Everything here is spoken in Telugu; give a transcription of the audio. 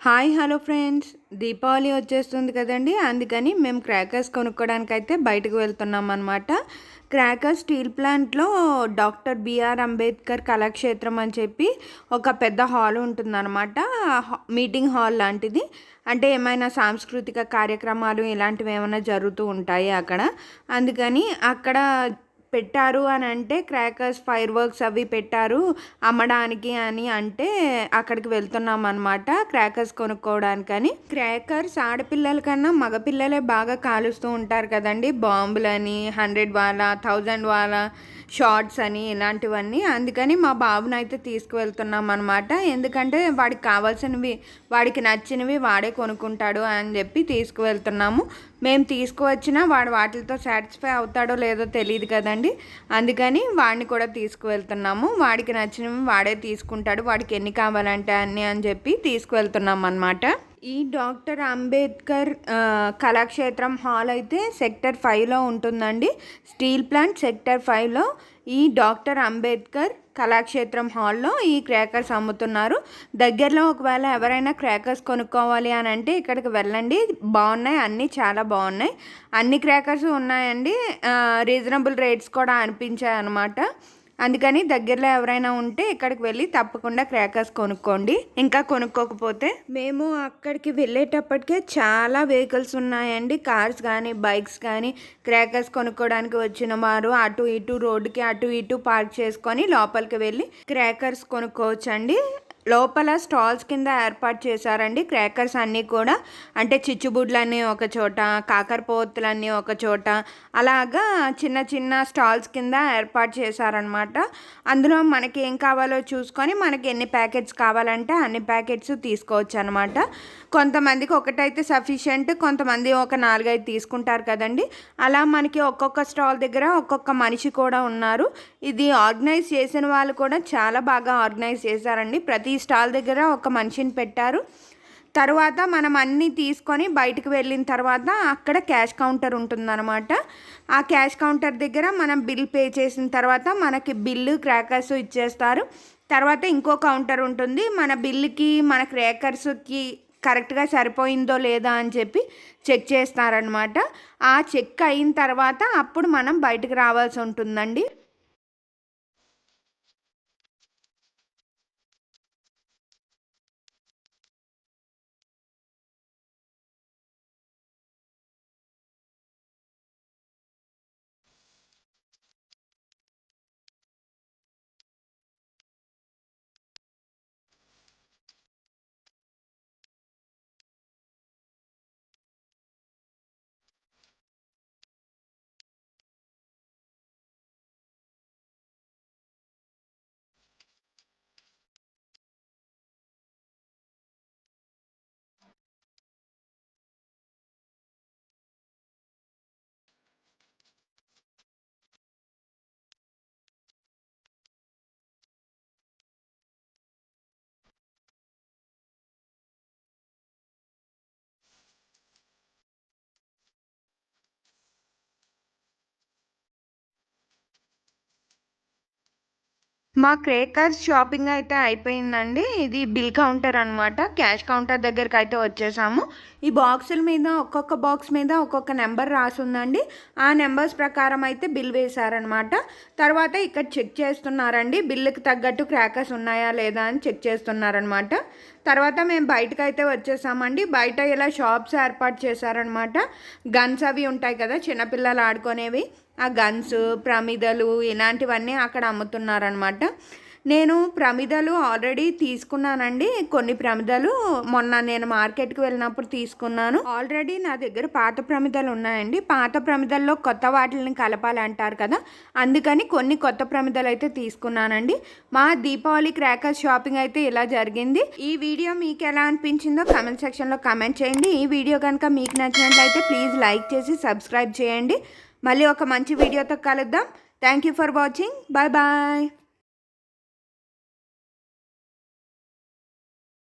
హాయ్ హలో ఫ్రెండ్స్, దీపావళి వచ్చేస్తుంది కదండి. అందుకని మేము క్రాకర్స్ కొనుక్కోవడానికైతే బయటకు వెళ్తున్నాం అనమాట. క్రాకర్స్ స్టీల్ ప్లాంట్లో డాక్టర్ బిఆర్ అంబేద్కర్ కళాక్షేత్రం అని చెప్పి ఒక పెద్ద హాల్ ఉంటుందన్నమాట. మీటింగ్ హాల్ లాంటిది. అంటే ఏమైనా సాంస్కృతిక కార్యక్రమాలు ఇలాంటివి ఏమైనా జరుగుతూ ఉంటాయి అక్కడ. అందుకని అక్కడ పెట్టారు అని అంటే క్రాకర్స్ ఫైర్ వర్క్స్ అవి పెట్టారు అమ్మడానికి అని అంటే అక్కడికి వెళ్తున్నాం అనమాట క్రాకర్స్ కొనుక్కోవడానికని. క్రాకర్స్ ఆడపిల్లల కన్నా మగపిల్లలే బాగా కాలుస్తూ ఉంటారు కదండి. బాంబులని 100 వాలా 1000 వాలా షార్ట్స్ అని ఇలాంటివన్నీ. అందుకని మా బాబుని అయితే తీసుకువెళ్తున్నాం అనమాట. ఎందుకంటే వాడికి కావాల్సినవి వాడికి నచ్చినవి వాడే కొనుక్కుంటాడు అని చెప్పి తీసుకువెళ్తున్నాము. మేము తీసుకువచ్చినా వాడు వాటితో సాటిస్ఫై అవుతాడో లేదో తెలియదు కదండి. అందుకని వాడిని కూడా తీసుకువెళ్తున్నాము. వాడికి నచ్చినవి వాడే తీసుకుంటాడు, వాడికి ఎన్ని కావాలంటే అన్నీ అని చెప్పి తీసుకువెళ్తున్నాం అన్నమాట. ఈ డాక్టర్ అంబేద్కర్ కళాక్షేత్రం హాల్ అయితే సెక్టర్ 5లో ఉంటుందండి. స్టీల్ ప్లాంట్ సెక్టర్ 5లో ఈ డాక్టర్ అంబేద్కర్ కళాక్షేత్రం హాల్లో ఈ క్రాకర్స్ అమ్ముతున్నారు. దగ్గరలో ఒకవేళ ఎవరైనా క్రాకర్స్ కొనుక్కోవాలి అని అంటే ఇక్కడికి వెళ్ళండి. బాగున్నాయి, అన్నీ చాలా బాగున్నాయి. అన్ని క్రాకర్స్ ఉన్నాయండి. రీజనబుల్ రేట్స్ కూడా అనిపించాయి అన్నమాట. అందుకని దగ్గరలో ఎవరైనా ఉంటే ఇక్కడికి వెళ్ళి తప్పకుండా క్రాకర్స్ కొనుక్కోండి. ఇంకా కొనుక్కోకపోతే మేము అక్కడికి వెళ్ళేటప్పటికే చాలా వెహికల్స్ ఉన్నాయండి. కార్స్ కానీ బైక్స్ కానీ క్రాకర్స్ కొనుక్కోవడానికి వచ్చిన వారు అటు ఇటు రోడ్డుకి అటు ఇటు పార్క్ చేసుకొని లోపలికి వెళ్ళి క్రాకర్స్ కొనుక్కోవచ్చండి. లోపల స్టాల్స్ కింద ఏర్పాటు చేశారండి క్రాకర్స్ అన్నీ కూడా. అంటే చిచ్చుబుడ్లన్నీ ఒక చోట, కాకరపోతులన్నీ ఒక చోట, అలాగా చిన్న చిన్న స్టాల్స్ కింద ఏర్పాటు చేశారనమాట. అందులో మనకి ఏం కావాలో చూసుకొని మనకి ఎన్ని ప్యాకెట్స్ కావాలంటే అన్ని ప్యాకెట్స్ తీసుకోవచ్చు అనమాట. కొంతమందికి ఒకటైతే సఫిషియెంట్, కొంతమంది ఒక 4-5 తీసుకుంటారు కదండి. అలా మనకి ఒక్కొక్క స్టాల్ దగ్గర ఒక్కొక్క మనిషి కూడా ఉన్నారు. ఇది ఆర్గనైజ్ చేసిన వాళ్ళు కూడా చాలా బాగా ఆర్గనైజ్ చేశారండి. ప్రతి స్టాల్ దగ్గర ఒక మనిషిని పెట్టారు. తర్వాత మనం అన్నీ తీసుకొని బయటకు వెళ్ళిన తర్వాత అక్కడ క్యాష్ కౌంటర్ ఉంటుందన్నమాట. ఆ క్యాష్ కౌంటర్ దగ్గర మనం బిల్ పే చేసిన తర్వాత మనకి బిల్లు క్రాకర్స్ ఇచ్చేస్తారు. తర్వాత ఇంకో కౌంటర్ ఉంటుంది. మన బిల్లుకి మన క్రాకర్స్కి కరెక్ట్గా సరిపోయిందో లేదా అని చెప్పి చెక్ చేస్తారనమాట. ఆ చెక్ అయిన తర్వాత అప్పుడు మనం బయటకు రావాల్సి ఉంటుందండి. మా క్రేకర్స్ షాపింగ్ అయితే అయిపోయిందండి. ఇది బిల్ కౌంటర్ అనమాట. క్యాష్ కౌంటర్ దగ్గరికి అయితే వచ్చేసాము. ఈ బాక్సుల మీద ఒక్కొక్క బాక్స్ మీద ఒక్కొక్క నెంబర్ రాసి ఉందండి. ఆ నెంబర్స్ ప్రకారం అయితే బిల్ వేశారనమాట. తర్వాత ఇక్కడ చెక్ చేస్తున్నారండి, బిల్లుకి తగ్గట్టు క్రాకర్స్ ఉన్నాయా లేదా అని చెక్ చేస్తున్నారనమాట. తర్వాత మేము బయటకు అయితే వచ్చేసామండి. బయట ఇలా షాప్స్ ఏర్పాటు చేశారనమాట. గన్స్ అవి ఉంటాయి కదా చిన్నపిల్లలు ఆడుకునేవి, ఆ గన్స్, ప్రమిదలు ఇలాంటివన్నీ అక్కడ అమ్ముతున్నారనమాట. నేను ప్రమిదలు ఆల్రెడీ తీసుకున్నానండి. కొన్ని ప్రమిదలు మొన్న నేను మార్కెట్కి వెళ్ళినప్పుడు తీసుకున్నాను. ఆల్రెడీ నా దగ్గర పాత ప్రమిదలు ఉన్నాయండి. పాత ప్రమిదల్లో కొత్త వాటిని కలపాలంటారు కదా, అందుకని కొన్ని కొత్త ప్రమిదలు అయితే తీసుకున్నానండి. మా దీపావళి క్రాకర్స్ షాపింగ్ అయితే ఇలా జరిగింది. ఈ వీడియో మీకు ఎలా అనిపించిందో కామెంట్ సెక్షన్లో కామెంట్ చేయండి. ఈ వీడియో కనుక మీకు నచ్చినట్లయితే ప్లీజ్ లైక్ చేసి సబ్స్క్రైబ్ చేయండి. మళ్ళీ ఒక మంచి వీడియోతో కలుద్దాం. Thank you for watching. Bye bye.